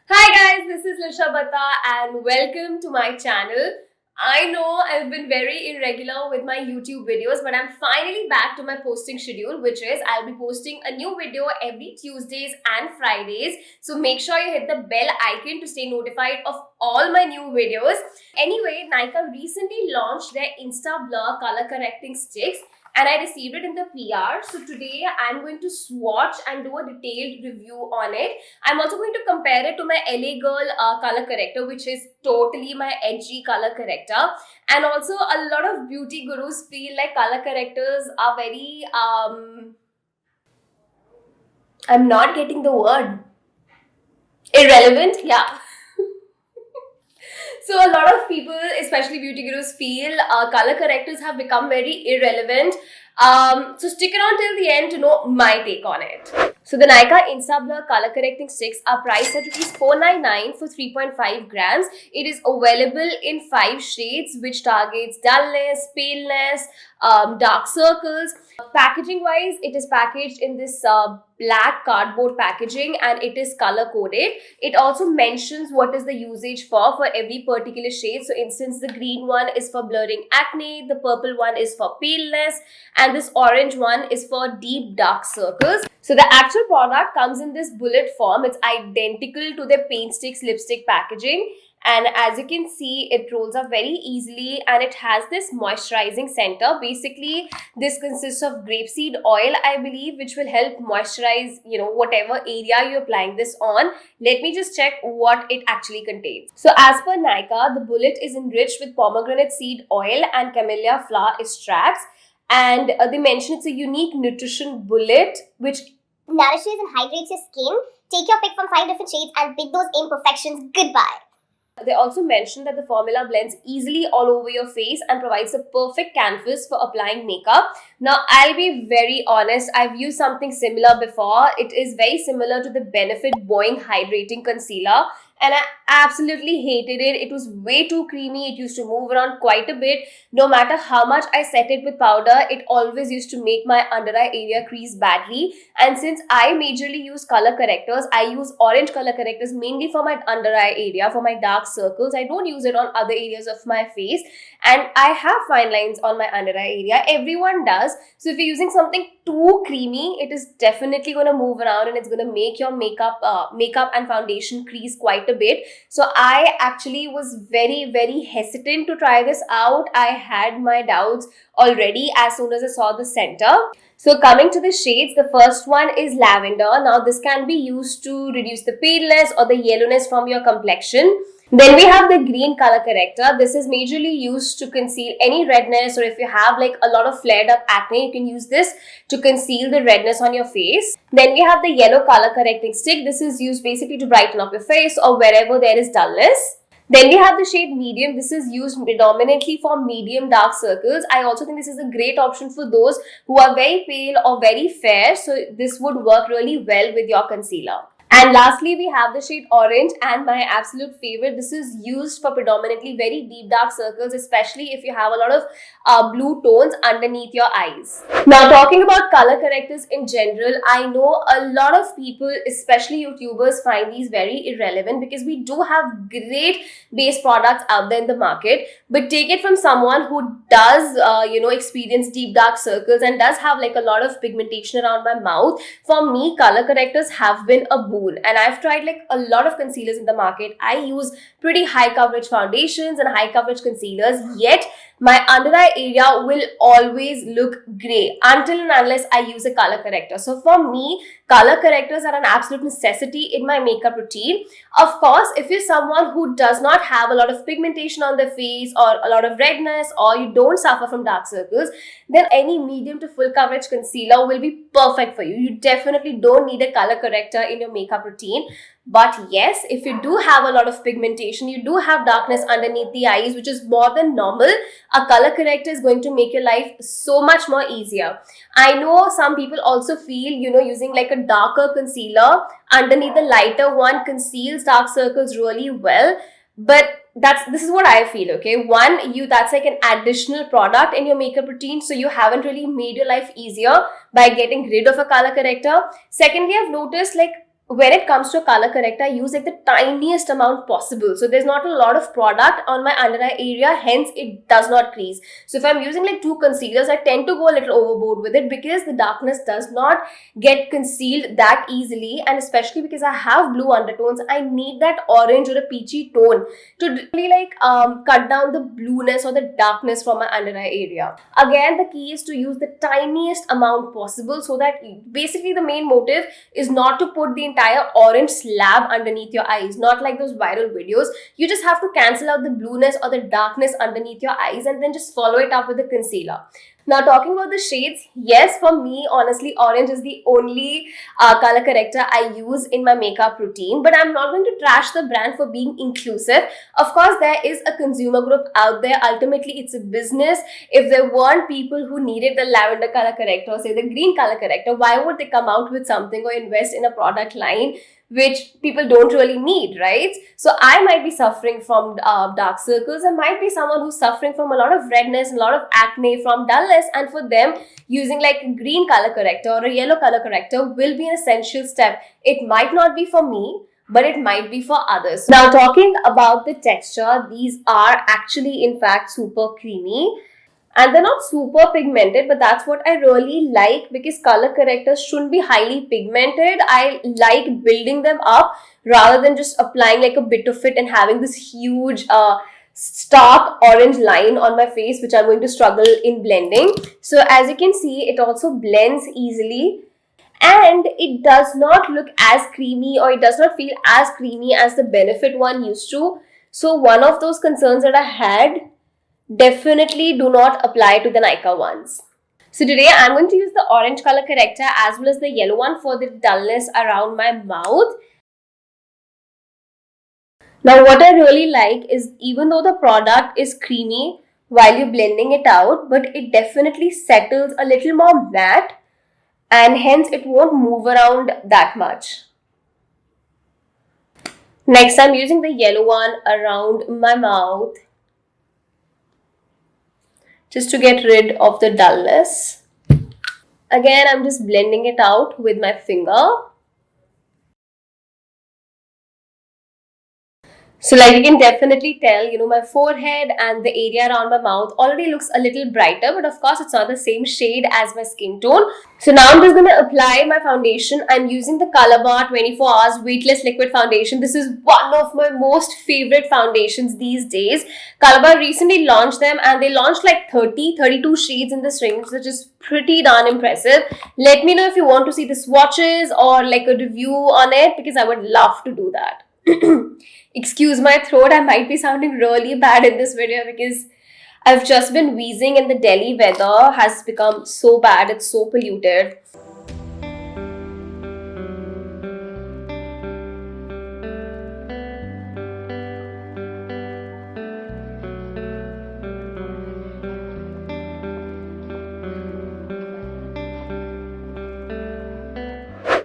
Hi guys, this is Lisha Batta and welcome to my channel. I know I've been very irregular with my YouTube videos, but I'm finally back to my posting schedule, which is I'll be posting a new video every Tuesdays and Fridays. So make sure you hit the bell icon to stay notified of all my new videos. Anyway, Nykaa recently launched their InstaBlur Color Correcting Sticks and I received it in the PR. So today I'm going to swatch and do a detailed review on it. I'm also going to compare it to my LA Girl color corrector, which is totally my edgy color corrector. And also a lot of beauty gurus feel like color correctors are very, I'm not getting the word. Irrelevant? Yeah. So a lot of people, especially beauty gurus, feel color correctors have become very irrelevant. So stick around till the end to know my take on it. So the Nykaa InstaBlur Color Correcting Sticks are priced at Rs 499 for 3.5 grams. It is available in 5 shades which targets dullness, paleness, dark circles. Packaging wise, it is packaged in this black cardboard packaging and it is color coded. It also mentions what is the usage for every particular shade. So instance, the green one is for blurring acne, the purple one is for paleness, and this orange one is for deep dark circles. So the actual product comes in this bullet form. It's identical to the paint sticks lipstick packaging. And as you can see, it rolls up very easily and it has this moisturizing center. Basically, this consists of grapeseed oil, I believe, which will help moisturize, whatever area you're applying this on. Let me just check what it actually contains. So as per Nykaa, the bullet is enriched with pomegranate seed oil and camellia flower extracts. And they mention it's a unique nutrition bullet which nourishes and hydrates your skin. Take your pick from 5 different shades and pick those imperfections goodbye. They also mentioned that the formula blends easily all over your face and provides a perfect canvas for applying makeup. Now, I'll be very honest, I've used something similar before. It is very similar to the Benefit Bowing Hydrating Concealer and I absolutely hated it. It was way too creamy. It used to move around quite a bit. No matter how much I set it with powder, it always used to make my under eye area crease badly. And since I majorly use color correctors, I use orange color correctors mainly for my under eye area, for my dark circles. I don't use it on other areas of my face. And I have fine lines on my under eye area. Everyone does. So if you're using something too creamy, it is definitely going to move around and it's going to make your makeup and foundation crease quite a bit. So I actually was very, very hesitant to try this out. I had my doubts already as soon as I saw the center. So coming to the shades, the first one is lavender. Now this can be used to reduce the paleness or the yellowness from your complexion. Then we have the green color corrector. This is majorly used to conceal any redness, or if you have like a lot of flared up acne, you can use this to conceal the redness on your face. Then we have the yellow color correcting stick. This is used basically to brighten up your face or wherever there is dullness. Then we have the shade medium. This is used predominantly for medium dark circles. I also think this is a great option for those who are very pale or very fair. So this would work really well with your concealer. And lastly, we have the shade orange and my absolute favorite. This is used for predominantly very deep dark circles, especially if you have a lot of blue tones underneath your eyes. Now, talking about color correctors in general, I know a lot of people, especially YouTubers, find these very irrelevant because we do have great base products out there in the market. But take it from someone who does, experience deep dark circles and does have like a lot of pigmentation around my mouth. For me, color correctors have been a boon. And I've tried like a lot of concealers in the market. I use pretty high coverage foundations and high coverage concealers, yet my under eye area will always look grey until and unless I use a color corrector. So for me, color correctors are an absolute necessity in my makeup routine. Of course, if you're someone who does not have a lot of pigmentation on their face or a lot of redness, or you don't suffer from dark circles, then any medium to full coverage concealer will be perfect for you. You definitely don't need a color corrector in your makeup routine. But yes, if you do have a lot of pigmentation, you do have darkness underneath the eyes, which is more than normal, a color corrector is going to make your life so much more easier. I know some people also feel, using like a darker concealer underneath the lighter one conceals dark circles really well. But this is what I feel, okay? One, that's like an additional product in your makeup routine, so you haven't really made your life easier by getting rid of a color corrector. Secondly, I've noticed like when it comes to a color corrector, I use like the tiniest amount possible. So there's not a lot of product on my under eye area, hence it does not crease. So if I'm using like 2 concealers, I tend to go a little overboard with it because the darkness does not get concealed that easily, and especially because I have blue undertones, I need that orange or a peachy tone to really like cut down the blueness or the darkness from my under eye area. Again, the key is to use the tiniest amount possible, so that basically the main motive is not to put the entire orange slab underneath your eyes, not like those viral videos. You just have to cancel out the blueness or the darkness underneath your eyes and then just follow it up with a concealer. Now, talking about the shades, yes, for me, honestly, orange is the only color corrector I use in my makeup routine, but I'm not going to trash the brand for being inclusive. Of course, there is a consumer group out there. Ultimately, it's a business. If there weren't people who needed the lavender color corrector, say the green color corrector, why would they come out with something or invest in a product line which people don't really need, right? So I might be suffering from dark circles. I might be someone who's suffering from a lot of redness, a lot of acne, from dullness, and for them, using like a green color corrector or a yellow color corrector will be an essential step. It might not be for me, but it might be for others. Now, talking about the texture, these are actually in fact super creamy. And they're not super pigmented, but that's what I really like, because color correctors shouldn't be highly pigmented. I like building them up rather than just applying like a bit of it and having this huge stark orange line on my face, which I'm going to struggle in blending. So as you can see, it also blends easily, and it does not look as creamy, or it does not feel as creamy as the Benefit one used to. So one of those concerns that I had, definitely do not apply to the Nykaa ones. So today I'm going to use the orange color corrector as well as the yellow one for the dullness around my mouth. Now, what I really like is, even though the product is creamy while you're blending it out, but it definitely settles a little more matte, and hence it won't move around that much. Next, I'm using the yellow one around my mouth, just to get rid of the dullness. Again, I'm just blending it out with my finger. So like you can definitely tell, my forehead and the area around my mouth already looks a little brighter, but of course it's not the same shade as my skin tone. So now I'm just going to apply my foundation. I'm using the Color Bar 24 Hours Weightless Liquid Foundation. This is one of my most favorite foundations these days. Color Bar recently launched them, and they launched like 32 shades in this range, which is pretty darn impressive. Let me know if you want to see the swatches or like a review on it, because I would love to do that. Excuse my throat, I might be sounding really bad in this video because I've just been wheezing, and the Delhi weather has become so bad, it's so polluted.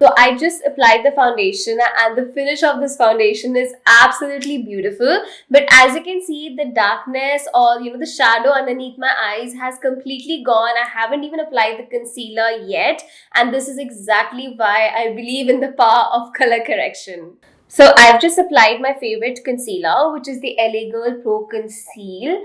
So I just applied the foundation, and the finish of this foundation is absolutely beautiful. But as you can see, the darkness or the shadow underneath my eyes has completely gone. I haven't even applied the concealer yet, and this is exactly why I believe in the power of color correction. So I've just applied my favorite concealer, which is the LA Girl Pro Conceal,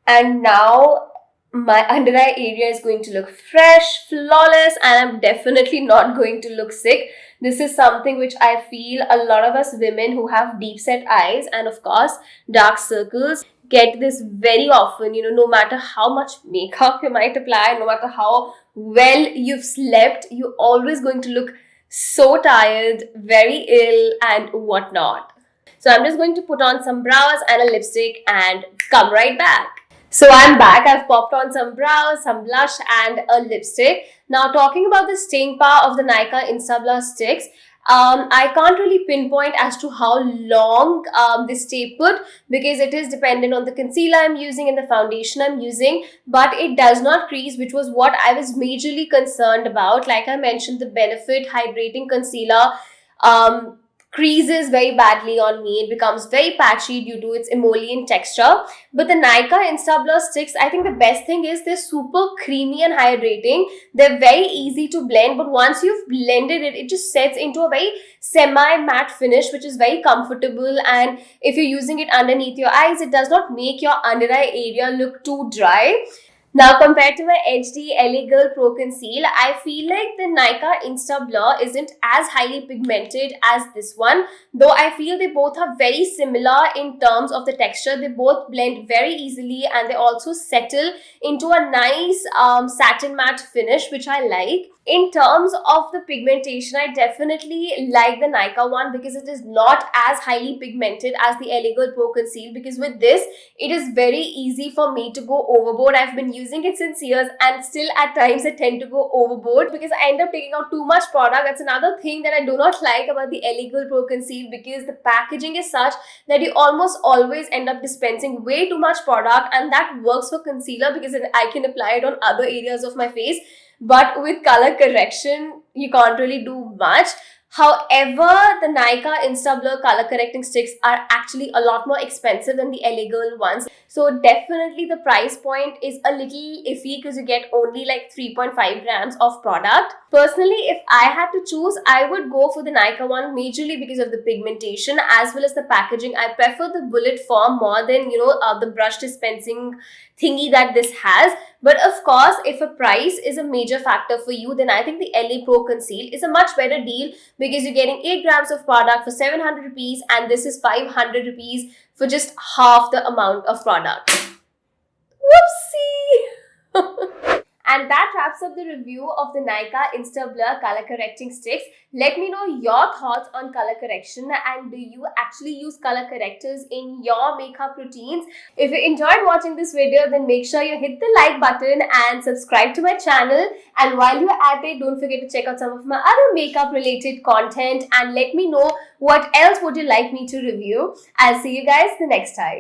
and now my under eye area is going to look fresh, flawless, and I'm definitely not going to look sick. This is something which I feel a lot of us women who have deep set eyes and of course dark circles get this very often. No matter how much makeup you might apply, no matter how well you've slept, you're always going to look so tired, very ill, and whatnot. So I'm just going to put on some brows and a lipstick and come right back. So I'm back. I've popped on some brows, some blush, and a lipstick. Now, talking about the staying power of the Nykaa InstaBlur sticks, I can't really pinpoint as to how long they stay put, because it is dependent on the concealer I'm using and the foundation I'm using, but it does not crease, which was what I was majorly concerned about. Like I mentioned, the Benefit Hydrating Concealer creases very badly on me. It becomes very patchy due to its emollient texture. But the Nykaa InstaBlur sticks, I think the best thing is they're super creamy and hydrating. They're very easy to blend, but once you've blended it, it just sets into a very semi-matte finish, which is very comfortable. And if you're using it underneath your eyes, it does not make your under eye area look too dry. Now, compared to my HD LA Girl Pro Conceal, I feel like the Nykaa InstaBlur isn't as highly pigmented as this one, though I feel they both are very similar in terms of the texture. They both blend very easily and they also settle into a nice satin matte finish, which I like. In terms of the pigmentation, I definitely like the Nykaa one because it is not as highly pigmented as the LA Girl Pro Conceal, because with this, it is very easy for me to go overboard. I've been using it since years and still at times I tend to go overboard because I end up taking out too much product. That's another thing that I do not like about the LA Girl Pro Conceal, because the packaging is such that you almost always end up dispensing way too much product, and that works for concealer because I can apply it on other areas of my face. But with color correction, you can't really do much. However, the Nykaa InstaBlur color correcting sticks are actually a lot more expensive than the LA Girl ones. So definitely the price point is a little iffy because you get only like 3.5 grams of product. Personally, if I had to choose, I would go for the Nykaa one majorly because of the pigmentation as well as the packaging. I prefer the bullet form more than, the brush dispensing thingy that this has. But of course, if a price is a major factor for you, then I think the LA Pro Conceal is a much better deal because you're getting 8 grams of product for 700 rupees and this is 500 rupees for just half the amount of product. Whoopsie! And that wraps up the review of the Nykaa InstaBlur color correcting sticks. Let me know your thoughts on color correction, and do you actually use color correctors in your makeup routines? If you enjoyed watching this video, then make sure you hit the like button and subscribe to my channel. And while you're at it, don't forget to check out some of my other makeup related content and let me know what else would you like me to review. I'll see you guys the next time.